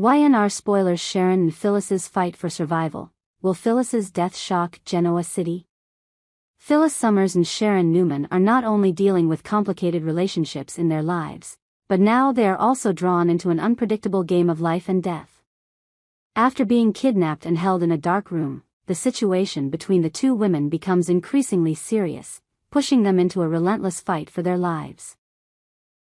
YNR spoilers: Sharon and Phyllis's fight for survival. Will Phyllis's death shock Genoa City? Phyllis Summers and Sharon Newman are not only dealing with complicated relationships in their lives, but now they are also drawn into an unpredictable game of life and death. After being kidnapped and held in a dark room, the situation between the two women becomes increasingly serious, pushing them into a relentless fight for their lives.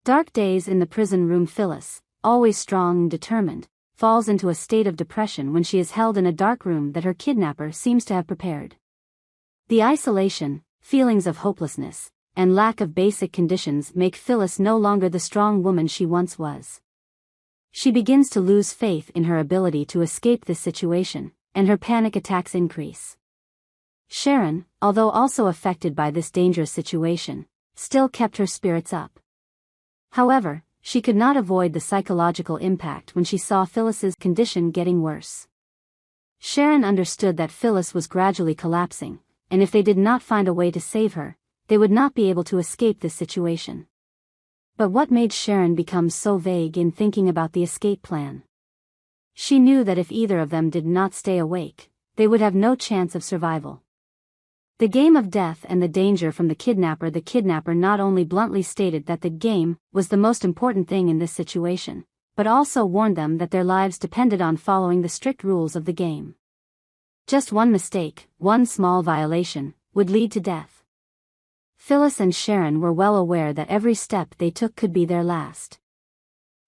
Dark days in the prison room. Phyllis, always strong and determined, falls into a state of depression when she is held in a dark room that her kidnapper seems to have prepared. The isolation, feelings of hopelessness, and lack of basic conditions make Phyllis no longer the strong woman she once was. She begins to lose faith in her ability to escape this situation, and her panic attacks increase. Sharon, although also affected by this dangerous situation, still kept her spirits up. However, she could not avoid the psychological impact when she saw Phyllis's condition getting worse. Sharon understood that Phyllis was gradually collapsing, and if they did not find a way to save her, they would not be able to escape this situation. But what made Sharon become so vague in thinking about the escape plan? She knew that if either of them did not stay awake, they would have no chance of survival. The game of death and the danger from the kidnapper not only bluntly stated that the game was the most important thing in this situation, but also warned them that their lives depended on following the strict rules of the game. Just one mistake, one small violation, would lead to death. Phyllis and Sharon were well aware that every step they took could be their last.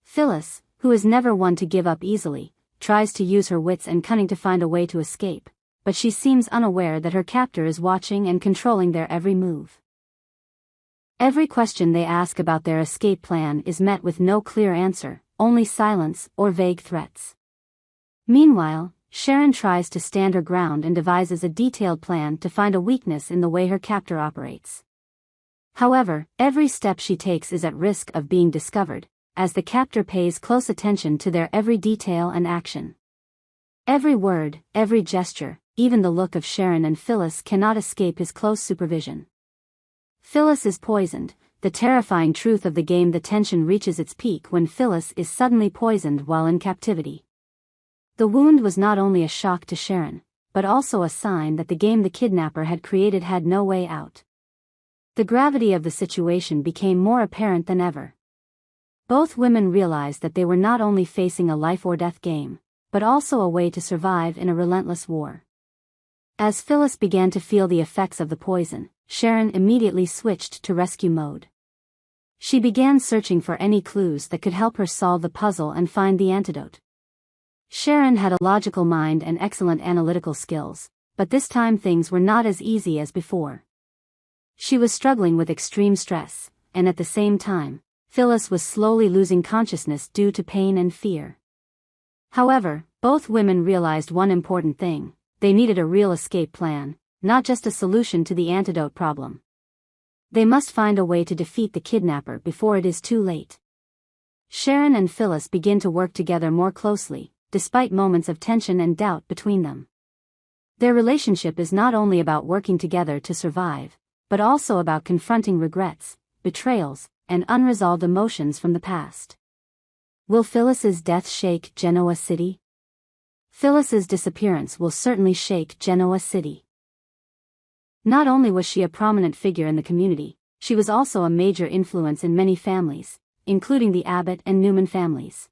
Phyllis, who is never one to give up easily, tries to use her wits and cunning to find a way to escape, but she seems unaware that her captor is watching and controlling their every move. Every question they ask about their escape plan is met with no clear answer, only silence or vague threats. Meanwhile, Sharon tries to stand her ground and devises a detailed plan to find a weakness in the way her captor operates. However, every step she takes is at risk of being discovered, as the captor pays close attention to their every detail and action. Every word, every gesture, even the look of Sharon and Phyllis cannot escape his close supervision. Phyllis is poisoned, the terrifying truth of the game. The tension reaches its peak when Phyllis is suddenly poisoned while in captivity. The wound was not only a shock to Sharon, but also a sign that the game the kidnapper had created had no way out. The gravity of the situation became more apparent than ever. Both women realized that they were not only facing a life-or-death game, but also a way to survive in a relentless war. As Phyllis began to feel the effects of the poison, Sharon immediately switched to rescue mode. She began searching for any clues that could help her solve the puzzle and find the antidote. Sharon had a logical mind and excellent analytical skills, but this time things were not as easy as before. She was struggling with extreme stress, and at the same time, Phyllis was slowly losing consciousness due to pain and fear. However, both women realized one important thing: they needed a real escape plan, not just a solution to the antidote problem. They must find a way to defeat the kidnapper before it is too late. Sharon and Phyllis begin to work together more closely, despite moments of tension and doubt between them. Their relationship is not only about working together to survive, but also about confronting regrets, betrayals, and unresolved emotions from the past. Will Phyllis's death shake Genoa City? Phyllis's disappearance will certainly shake Genoa City. Not only was she a prominent figure in the community, she was also a major influence in many families, including the Abbott and Newman families.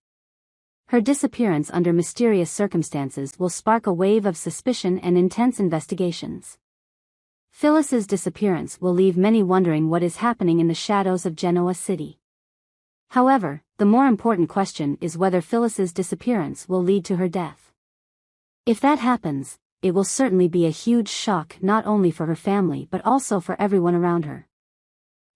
Her disappearance under mysterious circumstances will spark a wave of suspicion and intense investigations. Phyllis's disappearance will leave many wondering what is happening in the shadows of Genoa City. However, the more important question is whether Phyllis's disappearance will lead to her death. If that happens, it will certainly be a huge shock not only for her family but also for everyone around her.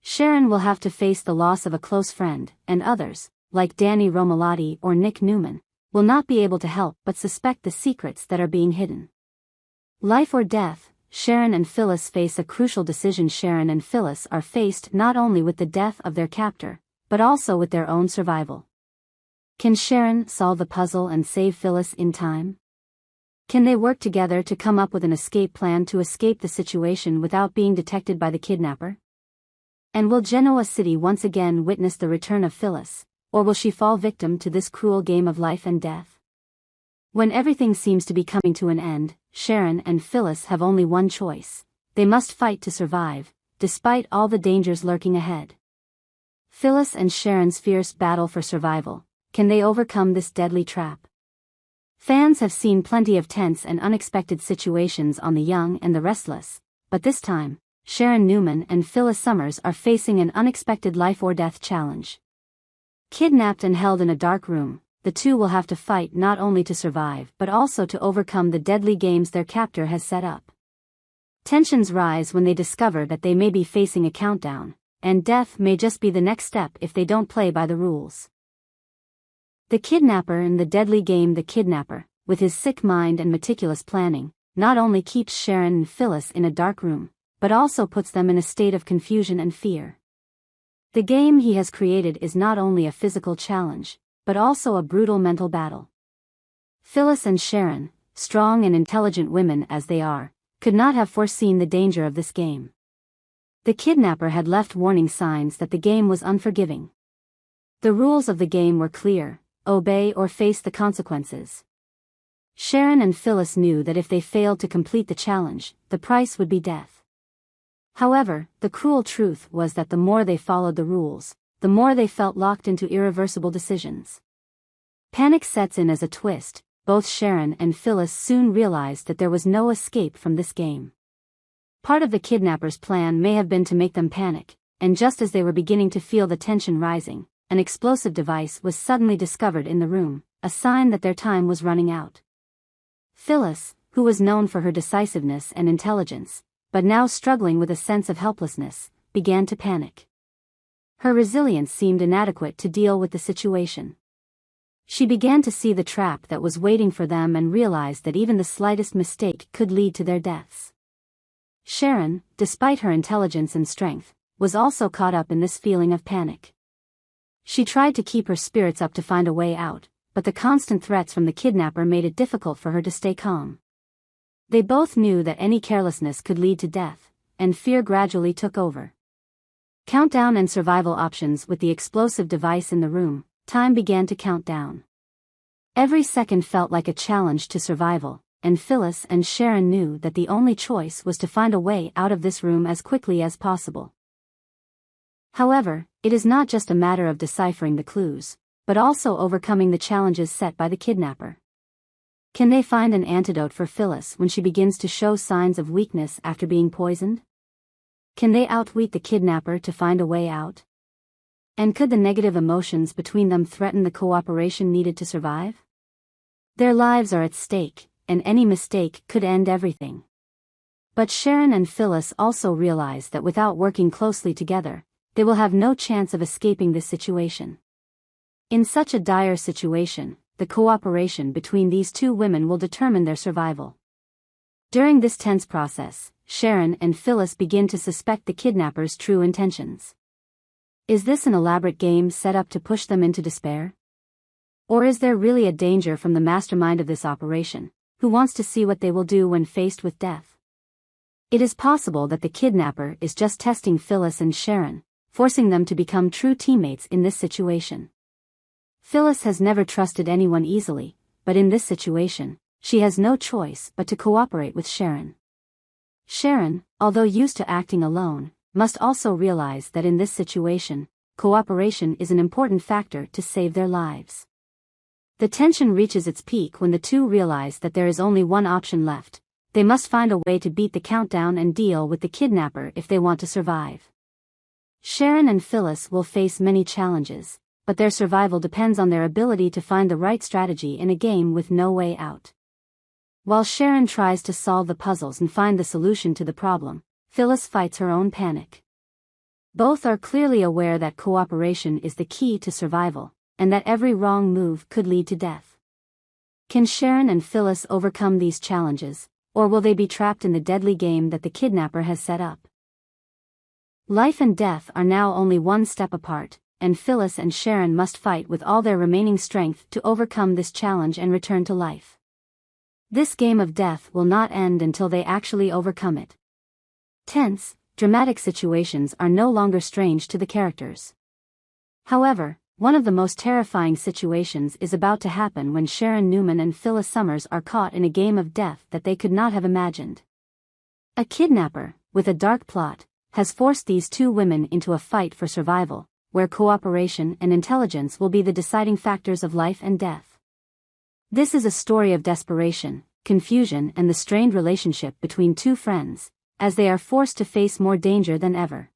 Sharon will have to face the loss of a close friend, and others, like Danny Romalotti or Nick Newman, will not be able to help but suspect the secrets that are being hidden. Life or death, Sharon and Phyllis face a crucial decision. Sharon and Phyllis are faced not only with the death of their captor, but also with their own survival. Can Sharon solve the puzzle and save Phyllis in time? Can they work together to come up with an escape plan to escape the situation without being detected by the kidnapper? And will Genoa City once again witness the return of Phyllis, or will she fall victim to this cruel game of life and death? When everything seems to be coming to an end, Sharon and Phyllis have only one choice. They must fight to survive, despite all the dangers lurking ahead. Phyllis and Sharon's fierce battle for survival. Can they overcome this deadly trap? Fans have seen plenty of tense and unexpected situations on The Young and the Restless, but this time, Sharon Newman and Phyllis Summers are facing an unexpected life-or-death challenge. Kidnapped and held in a dark room, the two will have to fight not only to survive but also to overcome the deadly games their captor has set up. Tensions rise when they discover that they may be facing a countdown, and death may just be the next step if they don't play by the rules. The Kidnapper in the deadly game. The Kidnapper, with his sick mind and meticulous planning, not only keeps Sharon and Phyllis in a dark room, but also puts them in a state of confusion and fear. The game he has created is not only a physical challenge, but also a brutal mental battle. Phyllis and Sharon, strong and intelligent women as they are, could not have foreseen the danger of this game. The Kidnapper had left warning signs that the game was unforgiving. The rules of the game were clear: obey or face the consequences. Sharon and Phyllis knew that if they failed to complete the challenge, the price would be death. However, the cruel truth was that the more they followed the rules, the more they felt locked into irreversible decisions. Panic sets in as a twist. Both Sharon and Phyllis soon realized that there was no escape from this game. Part of the Kidnapper's plan may have been to make them panic, and just as they were beginning to feel the tension rising, an explosive device was suddenly discovered in the room, a sign that their time was running out. Phyllis, who was known for her decisiveness and intelligence, but now struggling with a sense of helplessness, began to panic. Her resilience seemed inadequate to deal with the situation. She began to see the trap that was waiting for them and realized that even the slightest mistake could lead to their deaths. Sharon, despite her intelligence and strength, was also caught up in this feeling of panic. She tried to keep her spirits up to find a way out, but the constant threats from the Kidnapper made it difficult for her to stay calm. They both knew that any carelessness could lead to death, and fear gradually took over. Countdown and survival options. With the explosive device in the room, time began to count down. Every second felt like a challenge to survival, and Phyllis and Sharon knew that the only choice was to find a way out of this room as quickly as possible. However, it is not just a matter of deciphering the clues, but also overcoming the challenges set by the Kidnapper. Can they find an antidote for Phyllis when she begins to show signs of weakness after being poisoned? Can they outwit the Kidnapper to find a way out? And could the negative emotions between them threaten the cooperation needed to survive? Their lives are at stake, and any mistake could end everything. But Sharon and Phyllis also realize that without working closely together, they will have no chance of escaping this situation. In such a dire situation, the cooperation between these two women will determine their survival. During this tense process, Sharon and Phyllis begin to suspect the Kidnapper's true intentions. Is this an elaborate game set up to push them into despair? Or is there really a danger from the mastermind of this operation, who wants to see what they will do when faced with death? It is possible that the Kidnapper is just testing Phyllis and Sharon, forcing them to become true teammates in this situation. Phyllis has never trusted anyone easily, but in this situation, she has no choice but to cooperate with Sharon. Sharon, although used to acting alone, must also realize that in this situation, cooperation is an important factor to save their lives. The tension reaches its peak when the two realize that there is only one option left. They must find a way to beat the countdown and deal with the Kidnapper if they want to survive. Sharon and Phyllis will face many challenges, but their survival depends on their ability to find the right strategy in a game with no way out. While Sharon tries to solve the puzzles and find the solution to the problem, Phyllis fights her own panic. Both are clearly aware that cooperation is the key to survival, and that every wrong move could lead to death. Can Sharon and Phyllis overcome these challenges, or will they be trapped in the deadly game that the Kidnapper has set up? Life and death are now only one step apart, and Phyllis and Sharon must fight with all their remaining strength to overcome this challenge and return to life. This game of death will not end until they actually overcome it. Tense, dramatic situations are no longer strange to the characters. However, one of the most terrifying situations is about to happen when Sharon Newman and Phyllis Summers are caught in a game of death that they could not have imagined. A kidnapper, with a dark plot, has forced these two women into a fight for survival, where cooperation and intelligence will be the deciding factors of life and death. This is a story of desperation, confusion, and the strained relationship between two friends, as they are forced to face more danger than ever.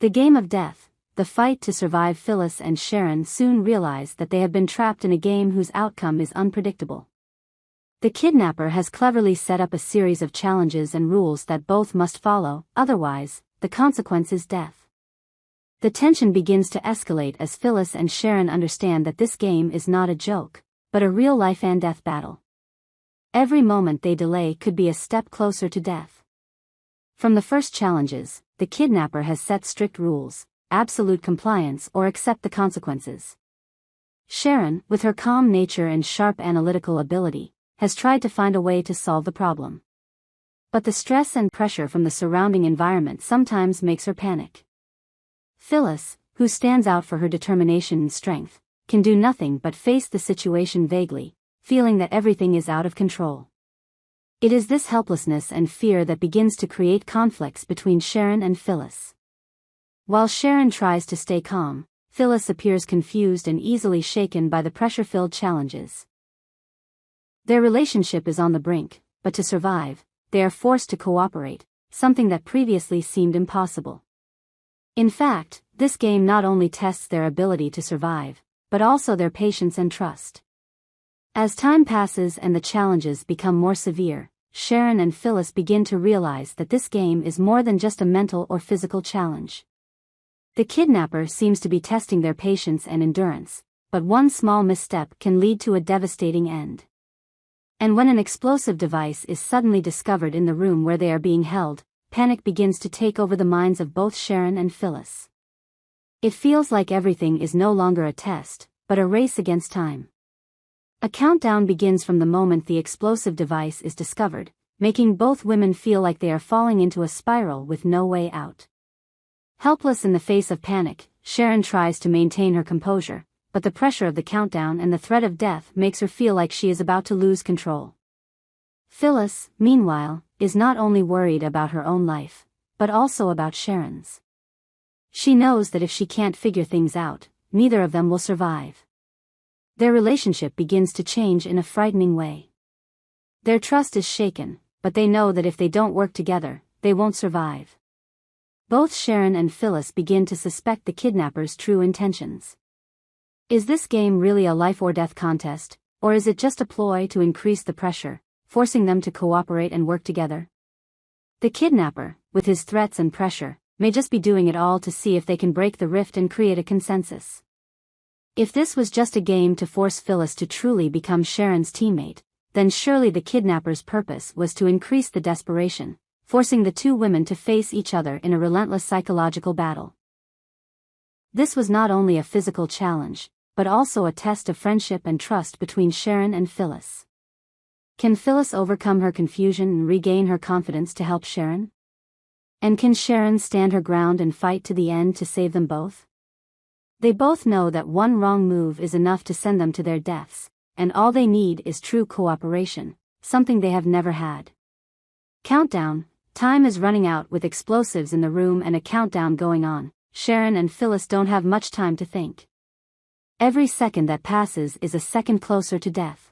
The game of death, the fight to survive. Phyllis and Sharon soon realize that they have been trapped in a game whose outcome is unpredictable. The kidnapper has cleverly set up a series of challenges and rules that both must follow, otherwise, the consequence is death. The tension begins to escalate as Phyllis and Sharon understand that this game is not a joke, but a real life and death battle. Every moment they delay could be a step closer to death. From the first challenges, the kidnapper has set strict rules: absolute compliance or accept the consequences. Sharon, with her calm nature and sharp analytical ability, has tried to find a way to solve the problem. But the stress and pressure from the surrounding environment sometimes makes her panic. Phyllis, who stands out for her determination and strength, can do nothing but face the situation vaguely, feeling that everything is out of control. It is this helplessness and fear that begins to create conflicts between Sharon and Phyllis. While Sharon tries to stay calm, Phyllis appears confused and easily shaken by the pressure-filled challenges. Their relationship is on the brink, but to survive, they are forced to cooperate, something that previously seemed impossible. In fact, this game not only tests their ability to survive, but also their patience and trust. As time passes and the challenges become more severe, Sharon and Phyllis begin to realize that this game is more than just a mental or physical challenge. The kidnapper seems to be testing their patience and endurance, but one small misstep can lead to a devastating end. And when an explosive device is suddenly discovered in the room where they are being held, panic begins to take over the minds of both Sharon and Phyllis. It feels like everything is no longer a test, but a race against time. A countdown begins from the moment the explosive device is discovered, making both women feel like they are falling into a spiral with no way out. Helpless in the face of panic, Sharon tries to maintain her composure, but the pressure of the countdown and the threat of death makes her feel like she is about to lose control. Phyllis, meanwhile, is not only worried about her own life, but also about Sharon's. She knows that if she can't figure things out, neither of them will survive. Their relationship begins to change in a frightening way. Their trust is shaken, but they know that if they don't work together, they won't survive. Both Sharon and Phyllis begin to suspect the kidnapper's true intentions. Is this game really a life-or-death contest, or is it just a ploy to increase the pressure, forcing them to cooperate and work together? The kidnapper, with his threats and pressure, may just be doing it all to see if they can break the rift and create a consensus. If this was just a game to force Phyllis to truly become Sharon's teammate, then surely the kidnapper's purpose was to increase the desperation, forcing the two women to face each other in a relentless psychological battle. This was not only a physical challenge, but also a test of friendship and trust between Sharon and Phyllis. Can Phyllis overcome her confusion and regain her confidence to help Sharon? And can Sharon stand her ground and fight to the end to save them both? They both know that one wrong move is enough to send them to their deaths, and all they need is true cooperation, something they have never had. Countdown. Time is running out with explosives in the room and a countdown going on. Sharon and Phyllis don't have much time to think. Every second that passes is a second closer to death.